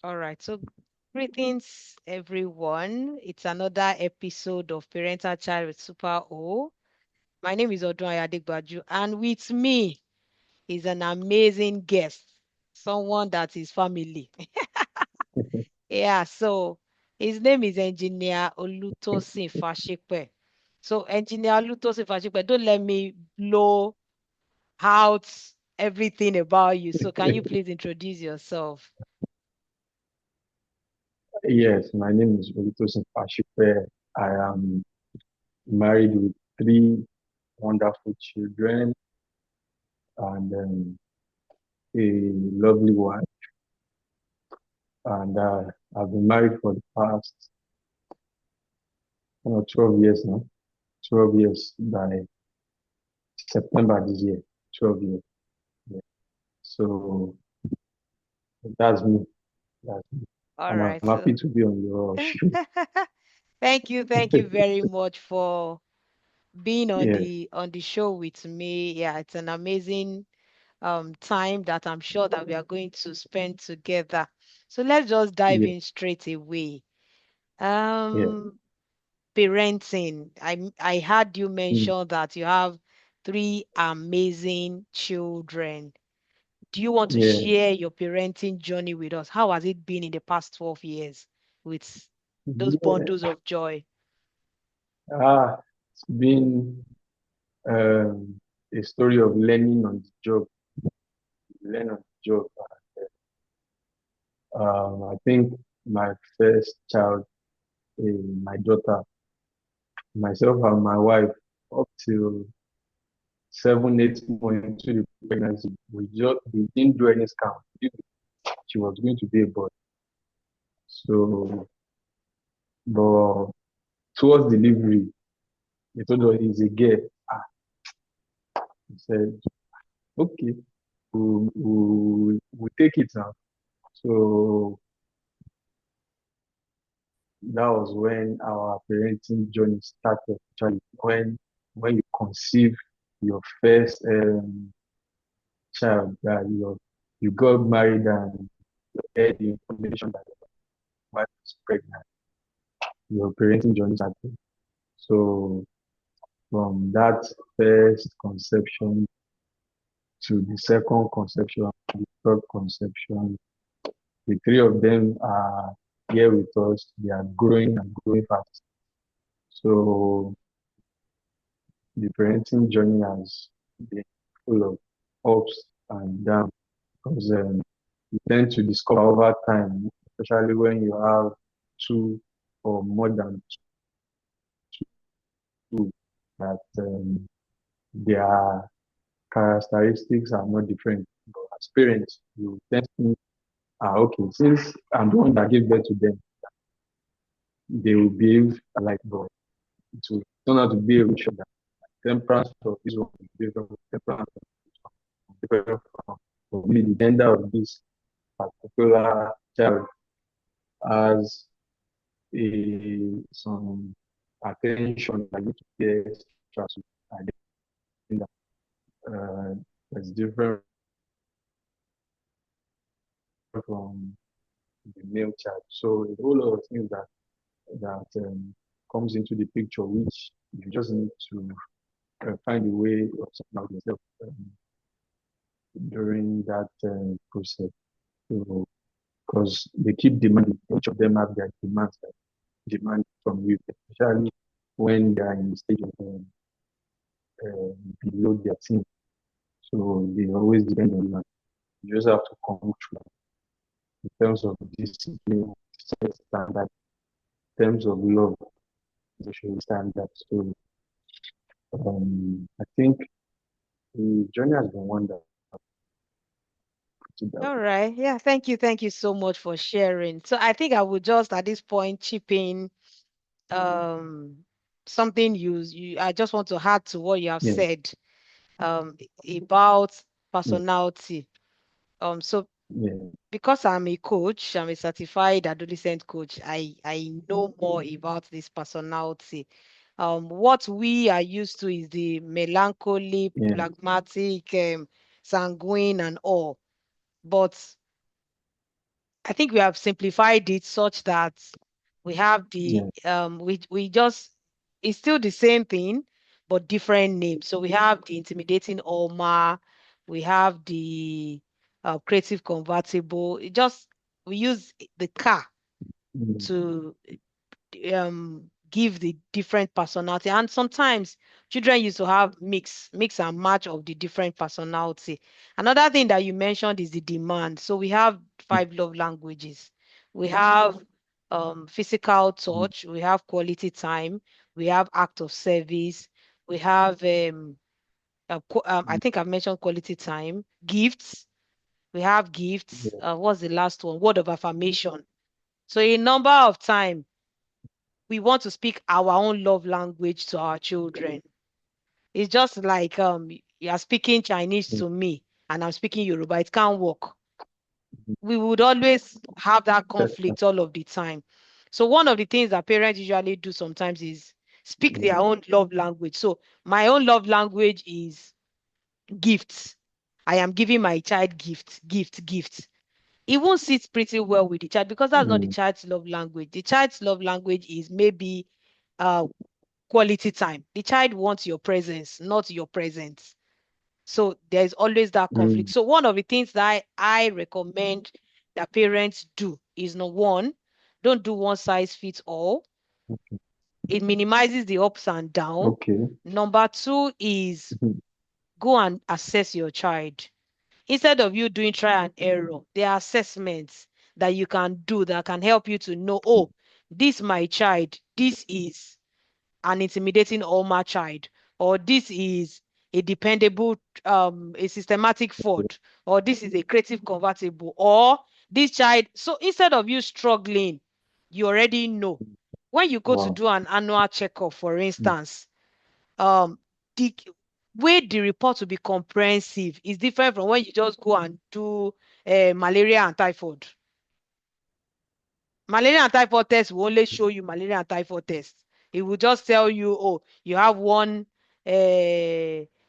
All right. So greetings, everyone. It's another episode of Parental Chat with Super O. My name is Odun Adegbaju, and with me is an amazing guest, someone that is family. Yeah, so his name is Engineer Olutosin Fasipe. So, Engineer Olutosin Fasipe, don't let me blow out everything about you. So, can you please introduce yourself? Yes, my name is Olutosin Fasipe. I am married with three wonderful children and a lovely wife. And I've been married for the past 12 years now. 12 years by September this year. 12 years. Yeah. So that's me. That's me. All I'm right. happy So, to be on your show. thank you very much for being on Yeah, the show with me. Yeah, it's an amazing time that I'm sure that we are going to spend together. So let's just dive yeah, in straight away. yeah. Um, Parenting. I heard you Mm, mention that you have three amazing children. Do you want to yeah, share your parenting journey with us? How has it been in the past 12 years with those yeah. bundles of joy? It's been a story of learning on the job. Learn on the job. I think my first child, my daughter, myself and my wife, up till 7, 8 months into the pregnancy, we didn't do any scan. She was going to be a boy. So, but towards delivery, they told us it's a girl. Ah, we said, okay, we'll take it now. So that was when our parenting journey started. Actually, when you conceive your first child, that you got married and heard the information that your wife is pregnant, your parenting journey started. So from that first conception to the second conception, the third conception, the three of them are here with us. They are growing and growing fast. So the parenting journey has been full of ups and downs because you tend to discover over time, especially when you have two or more than two, that their characteristics are not different. But as parents, you tend to think, okay, since I'm the one that gave birth to them, they will behave like God. It will turn out to be a ritual that temperance of this one will be different from temperance of this one, different from maybe the gender of this particular child has some attention that you to pay extra to. I think that that's different from the male child. So a whole lot of things that comes into the picture, which you just need to find a way of sorting out yourself during that process. So, because they keep demanding, each of them have their demands that demand from you, especially when they are in the stage of below their team. So they always depend on you. You just have to come through in terms of discipline, set standard, in terms of love, you should standard. So I think the journey has been wonderful. All right. Yeah, thank you. Thank you so much for sharing. So I think I would just at this point chip in um something you I just want to add to what you have Yeah, said about yeah, personality. So yeah, because I'm a coach, I'm a certified adolescent coach, I know more about this personality. What we are used to is the melancholy, yeah, phlegmatic, sanguine, and all. But I think we have simplified it such that we have the Yeah. we just it's still the same thing but different names. So we have the intimidating Alma, we have the creative convertible. It just we use the car Mm, to give the different personality, and sometimes children used to have mix and match of the different personality. Another thing that you mentioned is the demand. So we have mm, 5 love languages. We have physical mm, touch, we have quality time, we have act of service, we have I mm, think I've mentioned quality time, gifts, we have gifts, yeah. what's the last one, word of affirmation. So a number of time we want to speak our own love language to our children. It's just like you're speaking Chinese Mm, to me and I'm speaking Yoruba. It can't work. We would always have that that's fine. conflict all of the time. So one of the things that parents usually do sometimes is speak Yeah. their own love language. So my own love language is gifts. I am giving my child gift. It won't sit pretty well with the child because that's not the Mm, child's love language. The child's love language is maybe uh quality time. The child wants your presence, not your presence. So there's always that conflict. mm, So one of the things that I recommend that parents do is number one, don't do one size fits all. okay. It minimizes the ups and down. Okay. Number two is Mhm. go and assess your child. Instead of you doing try and error, there are assessments that you can do that can help you to know, oh, this my child, this is an intimidating Alma child, or this is a dependable, a systematic Ford, or this is a creative convertible, or this child. So instead of you struggling, you already know. When you go to Wow. do an annual checkup, for Mm, instance, the way the report will be comprehensive is different from when you just go and do malaria and typhoid. Malaria and typhoid test will only show you malaria and typhoid test. It will just tell you, oh, you have one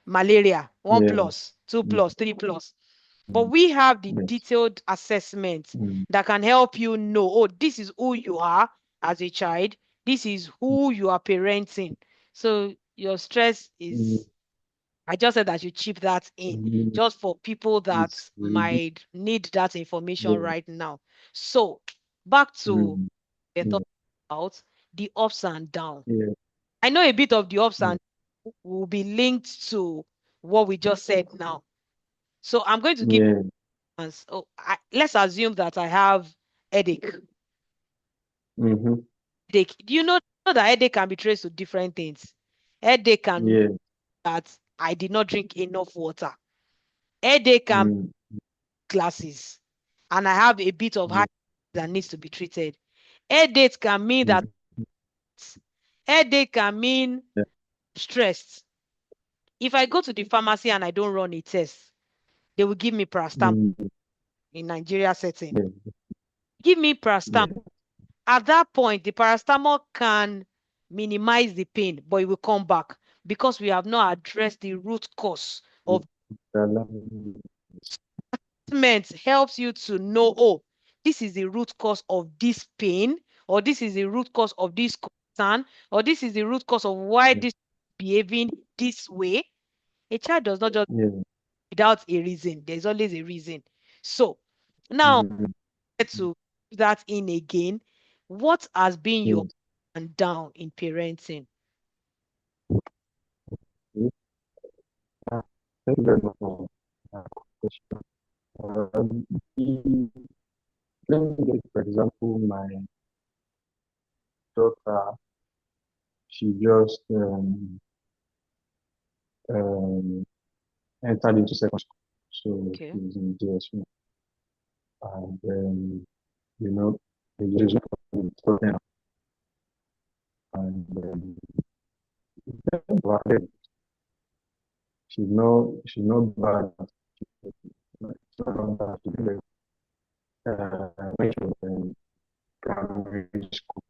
malaria, one yeah. plus, two Mm, plus, three plus. But mm, we have the yes. detailed assessments Mm, that can help you know, oh, this is who you are as a child. This is who you are parenting. So your stress mm, is, I just said that you chip that in mm, just for people that it's really, might need that information yeah. right now. So back to Mm, we're yeah. talking about the ups and downs. Yeah. I know a bit of the ups Yeah. and will be linked to what we just said now. So I'm going to give Yeah. us, let's assume that I have headache. Mm-hmm. Headache. Do you know that headache can be traced to different things? Headache can Yeah. that I did not drink enough water. Headache can Mm, glasses, and I have a bit of yeah. heart that needs to be treated. Headache can mean that Mm, headache can mean yeah. stressed. If I go to the pharmacy and I don't run a test, they will give me paracetamol Mm, in Nigeria setting. yeah. Give me paracetamol. Yeah. At that point, the paracetamol can minimize the pain, but it will come back because we have not addressed the root cause Yeah. of Mm, treatment. Helps you to know, oh, this is the root cause of this pain, or this is the root cause of this concern, or this is the root cause of why this behaving this way. A child does not just yeah. without a reason. There's always a reason. So now Mm, to put that in again, what has been your yeah. up and down in parenting? Yeah. Thank you very much for that question. The- Let me get, for example, my daughter, she just um, entered into second school. So Okay. she's in JS1. And, you know, the JS1 is Tottenham. And she's not bad. It's not bad. She did when she was in primary school.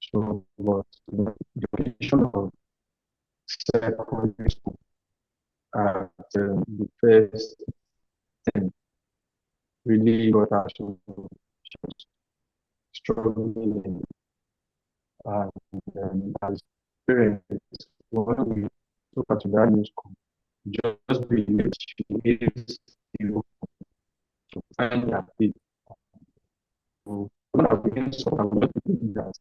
So, but the occasion of secondary school at the first thing really got her. So struggling. And as parents, when we took her to that new school, just believe she is, to find her feet. So, one of the things that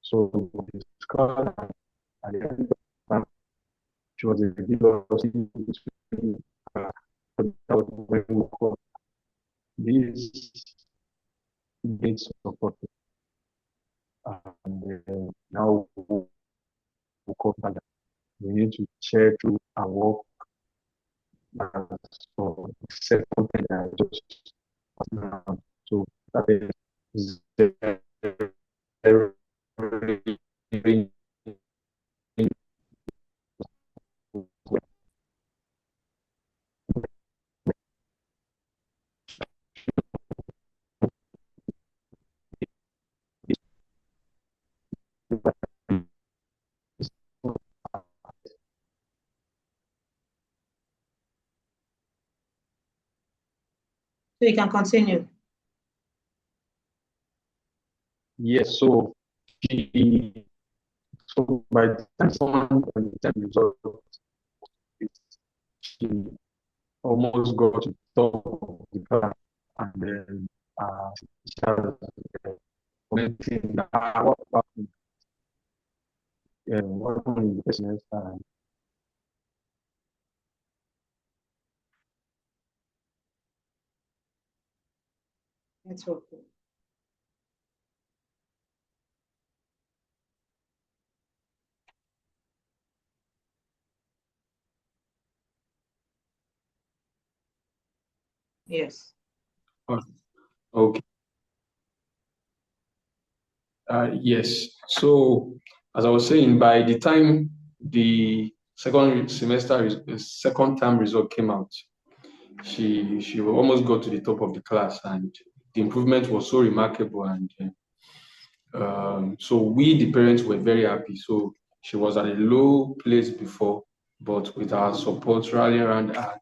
so we discovered that at the end of the month, she was a divorce between her. That was when we called this needs support. And now we call that we need to share through and work for the second thing I just now. So that is very, very So you can continue. yes. So she, so by the time someone on the time result, she almost got to the top of the class, and then she started commenting that what happened in the business, and That's okay. Yes. okay. Yes. So, as I was saying, by the time the second term result came out, she almost got to the top of the class, and the improvement was so remarkable. And so we, the parents, were very happy. So she was at a low place before, but with our support rallying around her,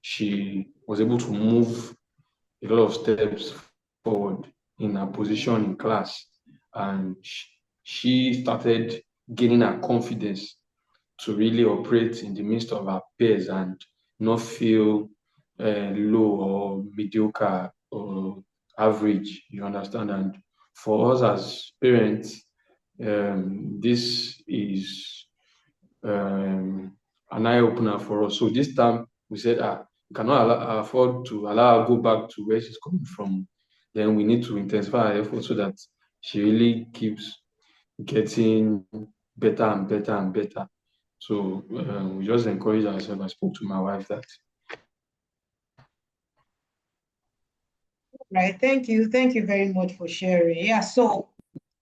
she was able to move a lot of steps forward in her position in class, and she started gaining her confidence to really operate in the midst of her peers and not feel low or mediocre or average. You understand? And for us as parents, this is an eye opener for us. So this time we said, we cannot afford to allow her go back to where she's coming from. Then we need to intensify our efforts so that she really keeps getting better and better and better. So we just encourage ourselves. I spoke to my wife that Right. Thank you. Thank you very much for sharing. Yeah. So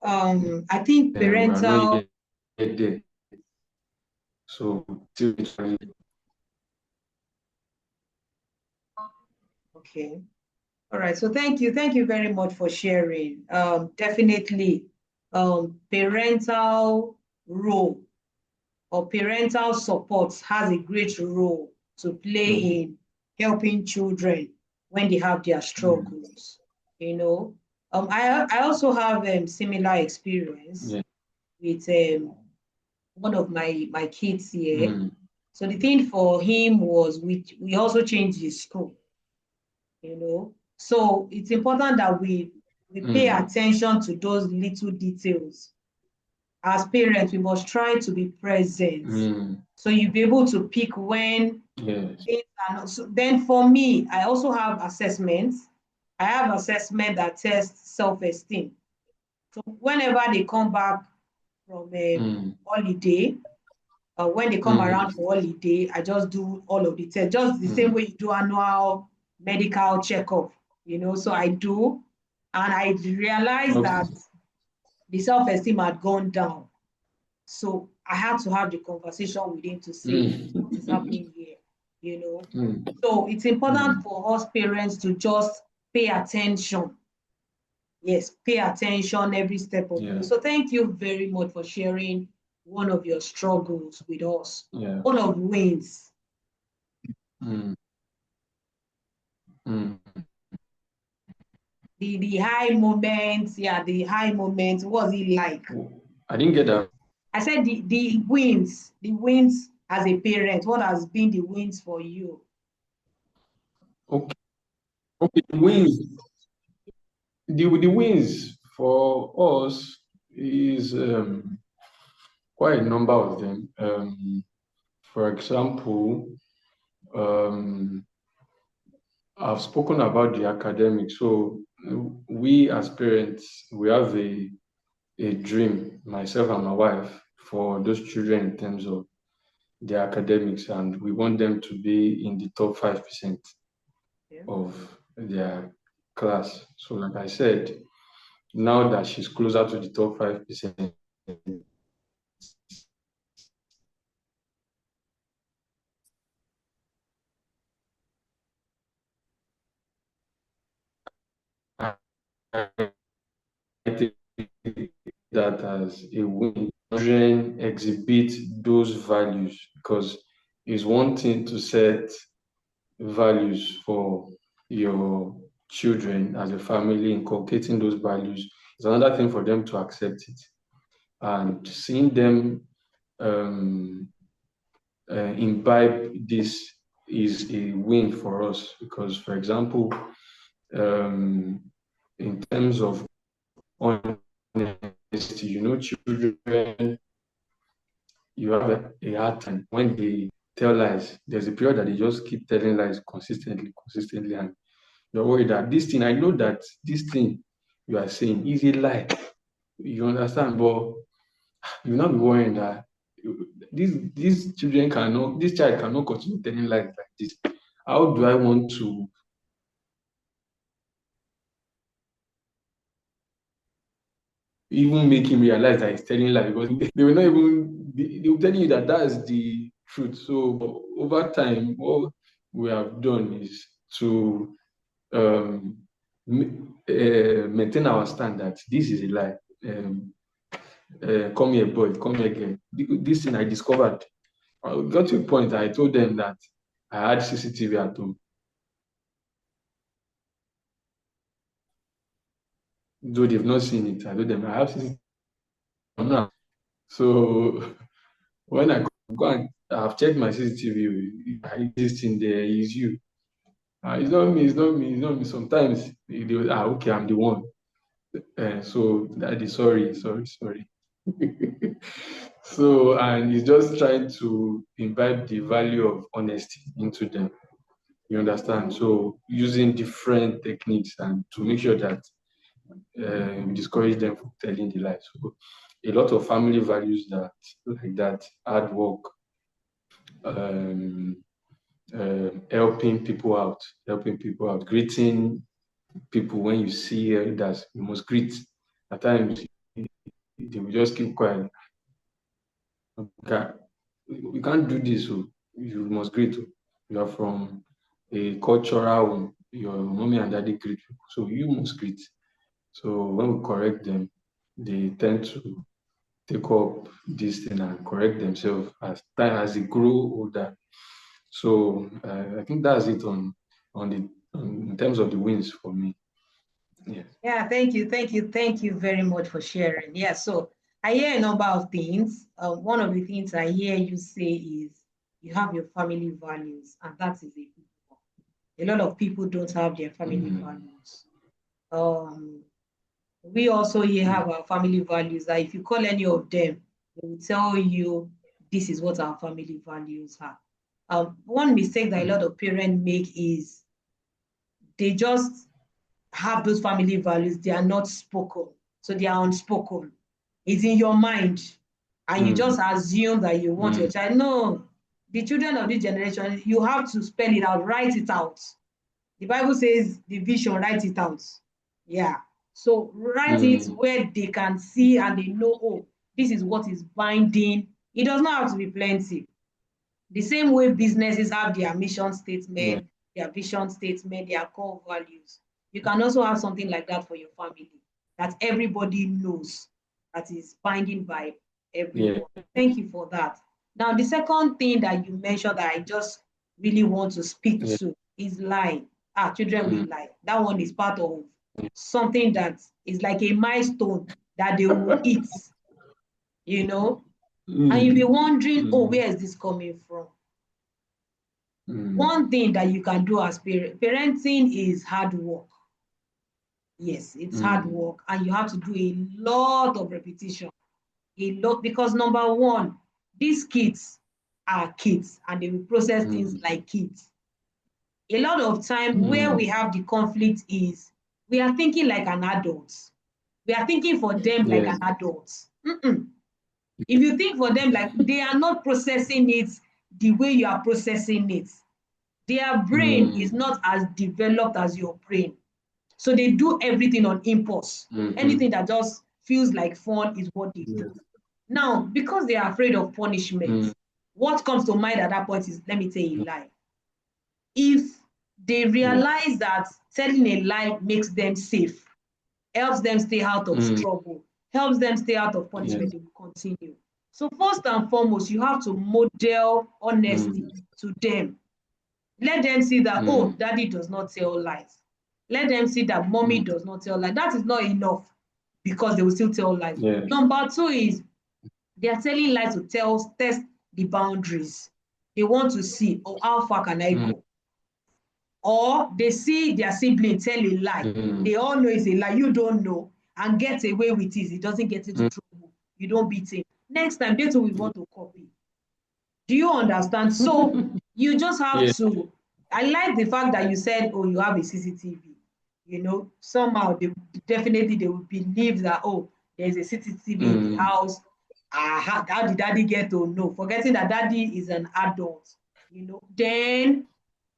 I think we are not parental. yet there. So still Okay. All right. So thank you. Thank you very much for sharing. Definitely, parental role or parental support has a great role to play in helping children when they have their struggles. You know, I also have similar experience yeah. with one of my kids here. Mm, So the thing for him was we also changed his school. You know, so it's important that we pay mm, attention to those little details. As parents, we must try to be present. mm, So you'll be able to pick when yes. things are not. So then for me, I also have assessments. I have assessment that tests self-esteem. So whenever they come back from Mm, holiday, when they come mm, around for holiday, I just do all of the tests, just the same mm, way you do annual medical checkup, So I do, and I realized okay. that the self-esteem had gone down. So I had to have the conversation with him to say, what is Mm, happening here? You know. mm, So it's important mm, for us parents to just pay attention. Yes, pay attention every step of the way. yeah. So thank you very much for sharing one of your struggles with us. Yeah. One of wins. Mm, mm, The high moments, yeah, the high moments. What was it like? I didn't get that. I said the wins as a parent. What has been the wins for you? Okay, okay. The wins for us is quite a number of them. For example, um, I've spoken about the academic. So we as parents, we have a dream, myself and my wife, for those children in terms of their academics, and we want them to be in the top 5% Yeah. of their class. So, like I said, now that she's closer to the top 5%, I take that as a win. Children exhibit those values because it's one thing to set values for your children as a family, inculcating those values. It's another thing for them to accept it. And seeing them um, imbibe this is a win for us because, for example, um, in terms of honesty, children, you have a hard time when they tell lies. There's a period that they just keep telling lies consistently, and you're worried that this thing, I know that this thing you are saying is a lie. You understand, but you will not be worrying that this child cannot continue telling lies like this. How do I want to even make him realize that he's telling lies? Because they will not even they will tell you that that's the truth. So over time, what we have done is to um, maintain our standard. This is a lie. Come here, boy, come here again. This thing I discovered. I got to a point. I told them that I had CCTV at home, though they've not seen it. I told them I have CCTV now. So when I go and I've checked my CCTV, this thing there is you. It's not me. It's not me. It's not me. Sometimes they will, okay, I'm the one. So daddy, sorry. So, and he's just trying to imbibe the value of honesty into them. You understand? So, using different techniques and to make sure that we discourage them from telling the lies. So, a lot of family values that like that, hard work, um, helping people out, greeting people when you see elders, you must greet. At times, they will just keep quiet. Okay, we can't do this. So you must greet. You are from a cultural home. Your mommy and daddy greet you. So you must greet. So when we correct them, they tend to take up this thing and correct themselves as they grow older. So I think that's it on the in terms of the wins for me. Yes. Yeah, thank you very much for sharing. Yeah, so I hear a number of things. One of the things I hear you say is you have your family values, and that is a good one. A lot of people don't have their family Mm, values. We also here mm, have our family values that if you call any of them, they will tell you this is what our family values are. One mistake that a mm, lot of parents make is they just have those family values, they are not spoken. So they are unspoken. It's in your mind. And you just mm, assume that you want your mm, child. No, the children of this generation, you have to spell it out, write it out. The Bible says the vision, write it out. Yeah. So write it mm, where they can see and they know, oh, this is what is binding. It does not have to be plenty. The same way businesses have their mission yeah, statement, their vision statement, their core values, you can also have something like that for your family that everybody knows, that is binding by yeah, everyone. Thank you for that. Now, the second thing that you mentioned that I just really want to speak yeah, to is lying. Children mm, will lie. That one is part of something that is like a milestone that they will eat, you know, and you'll be Mm, wondering, oh, mm, where is this coming from? mm, One thing that you can do as parenting is hard work. Yes, it's hard mm, work, and you have to do a lot of repetition. A lot, because number one, these kids are kids and they will process things mm, like kids. A lot of time where we mm. have the conflict is we are thinking like an adult. We are thinking for them like an Yes. adult. Mm-mm. If you think for them like they are not processing it the way you are processing it, their brain is Mm, not as developed as your brain. So they do everything on impulse. mm-hmm. Anything that just feels like fun is what they do. Yes. Now, because they are afraid of punishment, Mm, what comes to mind at that point is, let me tell you a lie. If they yeah. realize that telling a lie makes them safe, helps them stay out of Mm, trouble, helps them stay out of punishment, yes. they will continue. So first and foremost, you have to model honesty Mm, to them. Let them see that, oh, mm, daddy does not tell lies. Let them see that mommy mm, does not tell lies. That is not enough because they will still tell lies. yes. Number two is they are telling lies to test the boundaries. They want to see, oh, how far can I Mm, go? Or they see their sibling tell a lie. mm, They all know it's a lie. You don't know and get away with it. He doesn't get into mm, trouble. You don't beat him. Next time, they too will want to copy. Do you understand? So you just have yes. to. I like the fact that you said, "Oh, you have a CCTV." You know, somehow they definitely they will believe that, oh, there's a CCTV in the Mm, house. How did daddy get to know? Forgetting that daddy is an adult. You know, then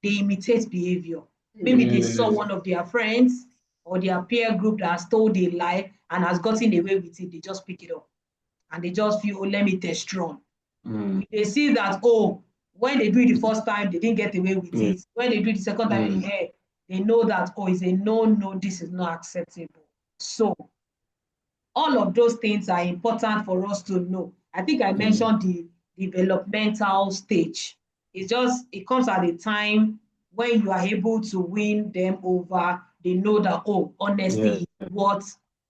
they imitate behavior. Maybe they saw yes. one of their friends or their peer group that has told a lie and has gotten away with it. They just pick it up and they just feel, oh, let me test run. Mm, If they see that, oh, when they do it the first time, they didn't get away with yes. it. When they do it the second time, Mm, hey, they know that, oh, it's a no, no, this is not acceptable. So all of those things are important for us to know. I think I mm, mentioned the developmental stage. It comes at a time when you are able to win them over. They know that, oh, honesty yes. is what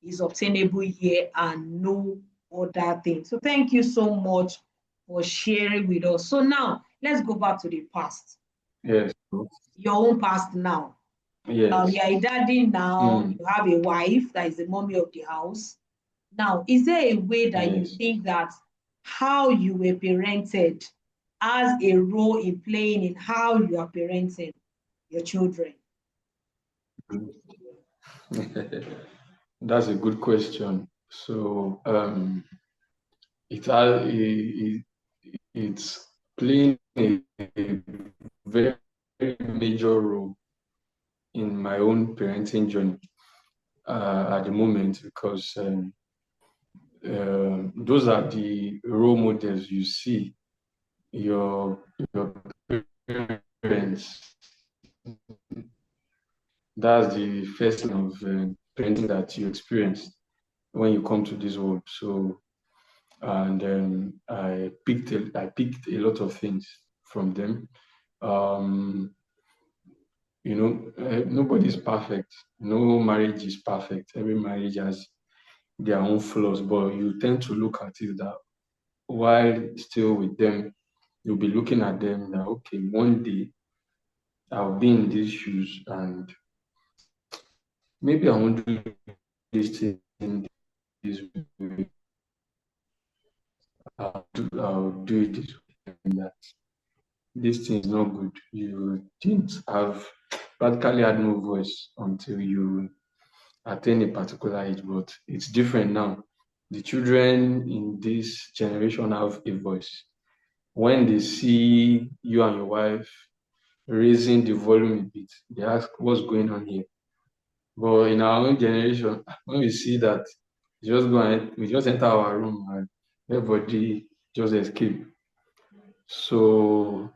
is obtainable here and no other thing. So thank you so much for sharing with us. So now let's go back to the past, Yes. your own past now. Yes. You're a daddy now, Mm, you have a wife that is the mommy of the house. Now, is there a way that you yes. think that how you were parented has a role in playing in how you are parenting your children? That's a good question. So, it's playing a very major role in my own parenting journey at the moment because those are the role models you see your parents. That's the first line of parenting that you experience when you come to this world. So, and I picked a lot of things from them. Um, nobody's perfect. No marriage is perfect. Every marriage has their own flaws, but you tend to look at it that while still with them, you'll be looking at them that okay, one day I'll be in these shoes and maybe I won't do this thing this way. I'll do it this way. And that this thing is not good. You didn't have practically had no voice until you attain a particular age, but it's different now. The children in this generation have a voice. When they see you and your wife raising the volume a bit, they ask what's going on here. But in our own generation, when we see that, we just enter our room and everybody just escape. So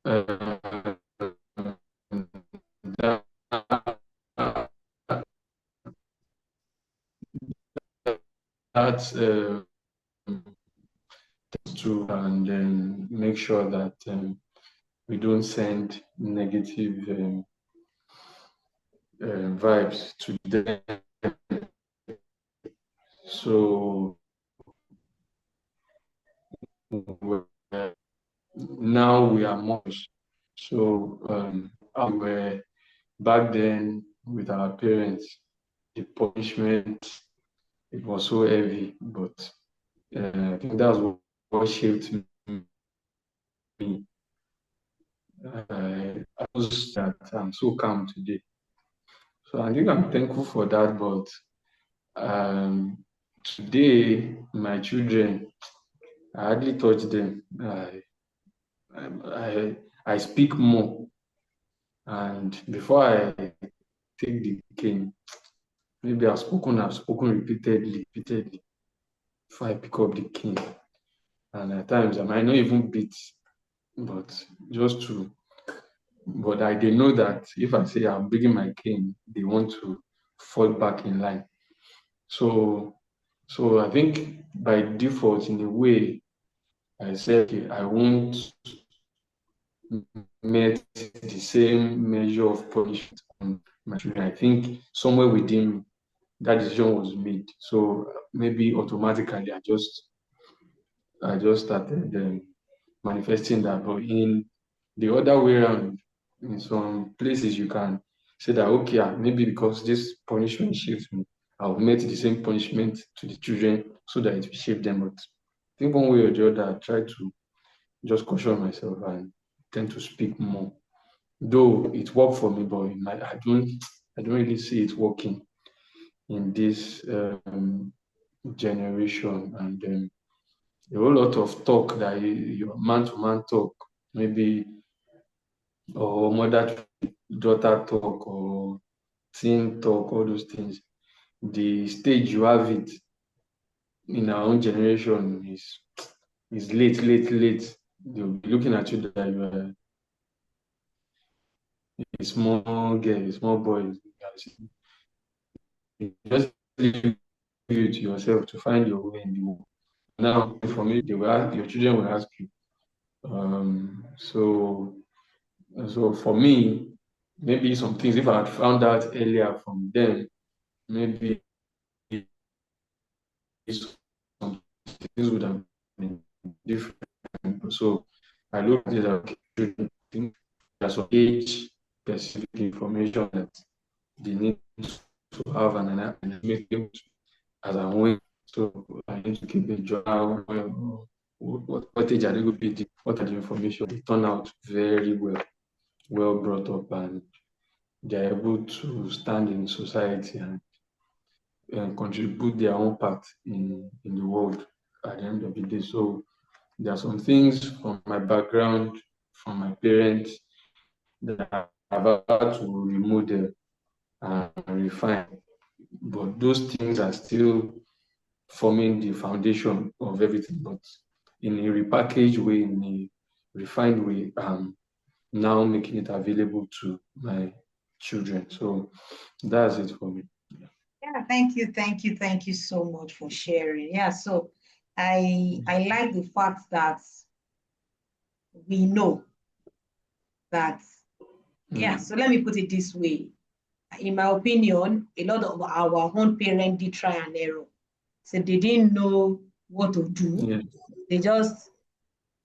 uh, that, that's true, and then make sure that we don't send negative vibes to them. So now we are much. So we were back then with our parents, the punishment, it was so heavy, but I think that's what shaped me. I was that I'm so calm today. So I think I'm thankful for that, but today, my children, I hardly touch them. I speak more, and before I take the cane, maybe I've spoken repeatedly before I pick up the cane. And at times I might not even beat, but just to, but they know that if I say I'm bringing my cane, they want to fall back in line. So, so I think by default, in a way, I said, okay, I won't met the same measure of punishment on my children. I think somewhere within that decision was made. So maybe automatically I just started manifesting that. But in the other way around, in some places you can say that okay, maybe because this punishment shapes me, I'll make the same punishment to the children so that it will shape them. But I think one way or the other, I try to just caution myself and tend to speak more. Though it worked for me, but I don't really see it working in this generation. And a whole lot of talk that your man-to-man talk, maybe or mother-daughter talk or teen talk, all those things. The stage you have it in our own generation is late. They'll be looking at you that you are a small girl, a small boy. You just leave you to yourself to find your way in the world. Now, for me, your children will ask you. So for me, maybe some things, if I had found out earlier from them, maybe some things would have been different. So I look at it like children, I think there's some age specific information that they need to have and make them as I'm going. So I need to keep a journal. What age are they going to be? What are the information? They turn out very well brought up, and they're able to stand in society and contribute their own part in the world at the end of the day. So there are some things from my background, from my parents, that I've had to remodel and refine. But those things are still forming the foundation of everything, but in a repackaged way, in a refined way, now making it available to my children. So that's it for me. Yeah, thank you so much for sharing. Yeah, so I like the fact that we know that, yeah, Mm. so let me put it this way. In my opinion, a lot of our own parents did try and error. So they didn't know what to do. Yeah. They just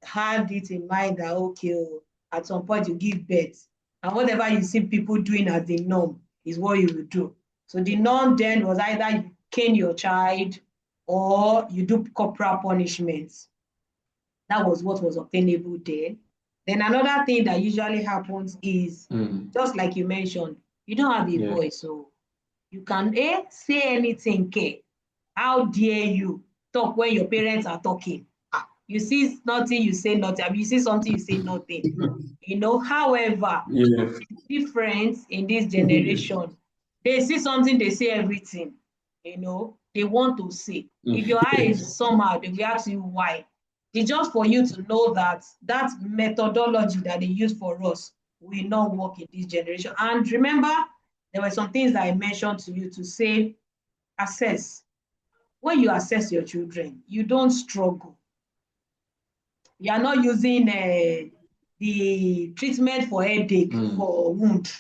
had it in mind that, okay, oh, at some point you give birth. And whatever you see people doing as the norm is what you will do. So the norm then was either you cane your child or you do corporal punishments. That was what was obtainable then. Then another thing that usually happens is, Mm. just like you mentioned, you don't have a Yeah. voice, so you can say anything, K. How dare you talk when your parents are talking? You see nothing, you say nothing. I mean, you see something, you say nothing. However, Yeah. difference in this generation. They see something, they say everything. They want to say. If your eye is somehow, they will ask you why. It's just for you to know that that methodology that they use for us will not work in this generation. And remember, there were some things that I mentioned to you to say, assess. When you assess your children, you don't struggle. You are not using the treatment for headache Mm. for wound.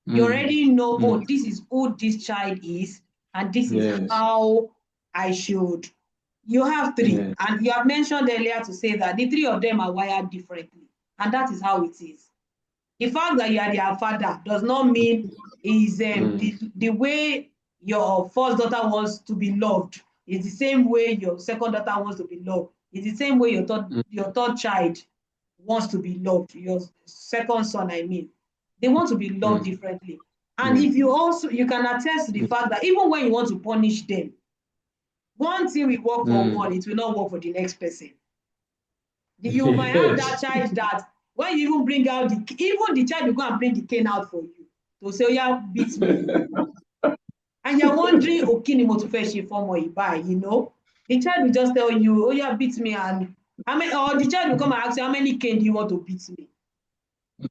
You already know, oh, Mm. this is who this child is, and this is Yes. how I should. You have three, Yes. and you have mentioned earlier to say that the three of them are wired differently, and that is how it is. The fact that you are their father does not mean is the way your first daughter wants to be loved is the same way your second daughter wants to be loved. It's the same way your third child wants to be loved. Your second son, I mean, they want to be loved Mm. differently. And Yes. if you can attest to the fact that even when you want to punish them, one thing will work for one, Mm. it will not work for the next person. You might have that Yes. child that when you even bring out even the child will go and bring the cane out for you to say, oh yeah, beat me. And you're wondering, okay, ni mo tún fẹ́ ṣe fọ́mọ yìí báyìí, you know? The child will just tell you, oh yeah, beat me, and or the child will come and ask you, how many cane do you want to beat me?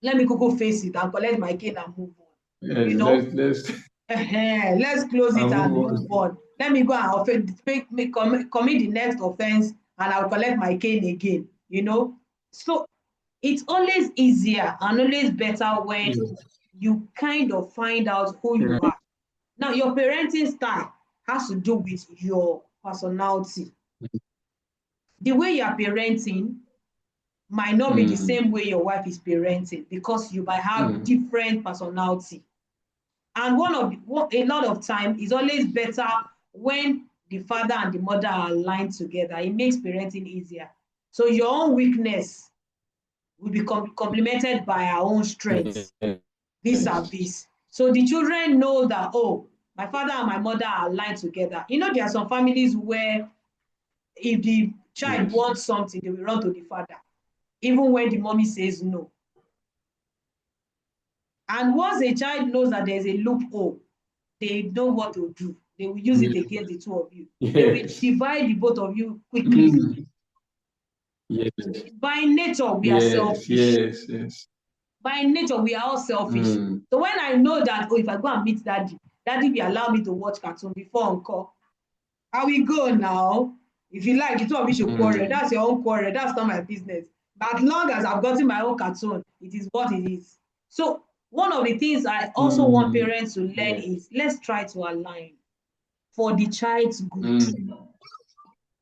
Let me go face it and collect my cane and move on. Yes. You know? Let's Let's close it and move move on. Let me go and commit the next offense, and I'll collect my cane again, you know? So it's always easier and always better when on. you kind of find out who you Mm. are. Now, your parenting style has to do with your personality. The way you are parenting might not be the Mm. same way your wife is parenting because you might have Mm. different personality. And a lot of time is always better when the father and the mother are aligned together. It makes parenting easier. So your own weakness will be complemented by our own strengths Yes. vis-a-vis. So the children know that, oh, my father and my mother are aligned together. You know, there are some families where if the child Yes. wants something, they will run to the father, even when the mommy says no. And once a child knows that there's a loophole, they know what to do. They will use it against the two of you. They will Yes. divide the both of you quickly. Mm. Yes. By nature, we are Yes. selfish. Yes. Yes. By nature, we are all selfish. Mm. So when I know that, oh, if I go and meet daddy, daddy will allow me to watch cartoon before encore, I will go now. If you like, the two of you should quarrel. Mm. That's your own quarrel. That's not my business. But as long as I've gotten my own cartoon, it is what it is. So one of the things I also want Mm. parents to learn Yes. is let's try to align for the child's good. Mm.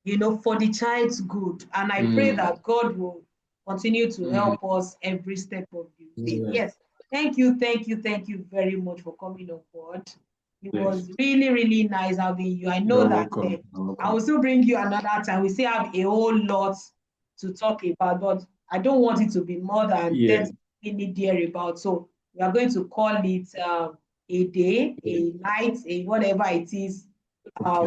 You know, for the child's good. And I pray Mm. that God will continue to Mm. help us every step of the way. Yes. Yes. Thank you very much for coming on board. It Yes. was really, really nice having you. I know You're that welcome. You're I welcome. will still bring you another time. We still have a whole lot to talk about, but I don't want it to be more than Yeah. 30 minutes thereabout. So we are going to call it a day, Yeah. a night, a whatever it is. Okay. Uh,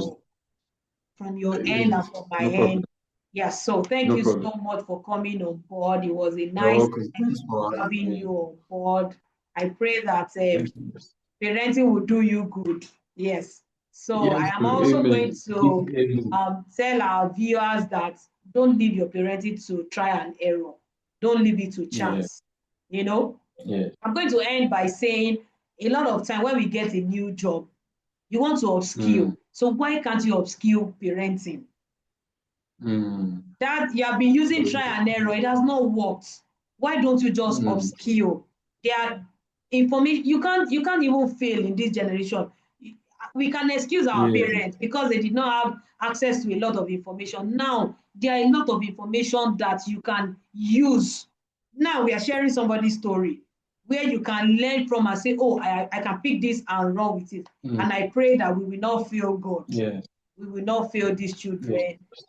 from your end and Yes. from my No problem. end. Yes, so thank No you problem. so much for coming on board. It was a You're nice welcome. Thanks for having having me. you on board. I pray that Thank you. parenting will do you good. Yes. So I Yes. am also going Amen. to Amen. tell our viewers that don't leave your parenting to try and error. Don't leave it to Yeah. chance. You know, Yeah. I'm going to end by saying a lot of time when we get a new job, you want to upskill. Mm. So why can't you upskill parenting? Mm. That you have been using try and error, it has not worked. Why don't you just Mm. upskill? There are information you can't even fail in this generation. We can excuse our Yeah. parents because they did not have access to a lot of information. Now there are a lot of information that you can use. Now we are sharing somebody's story where you can learn from and say, oh, I can pick this and run with it. Mm. And I pray that we will not fail God. Yeah. We will not fail these Yes. children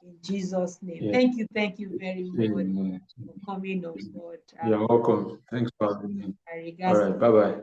in Jesus' name. Yeah. Thank you very much Amen. for coming on board. You're welcome. Thanks for having me. All Regards right. to Bye bye.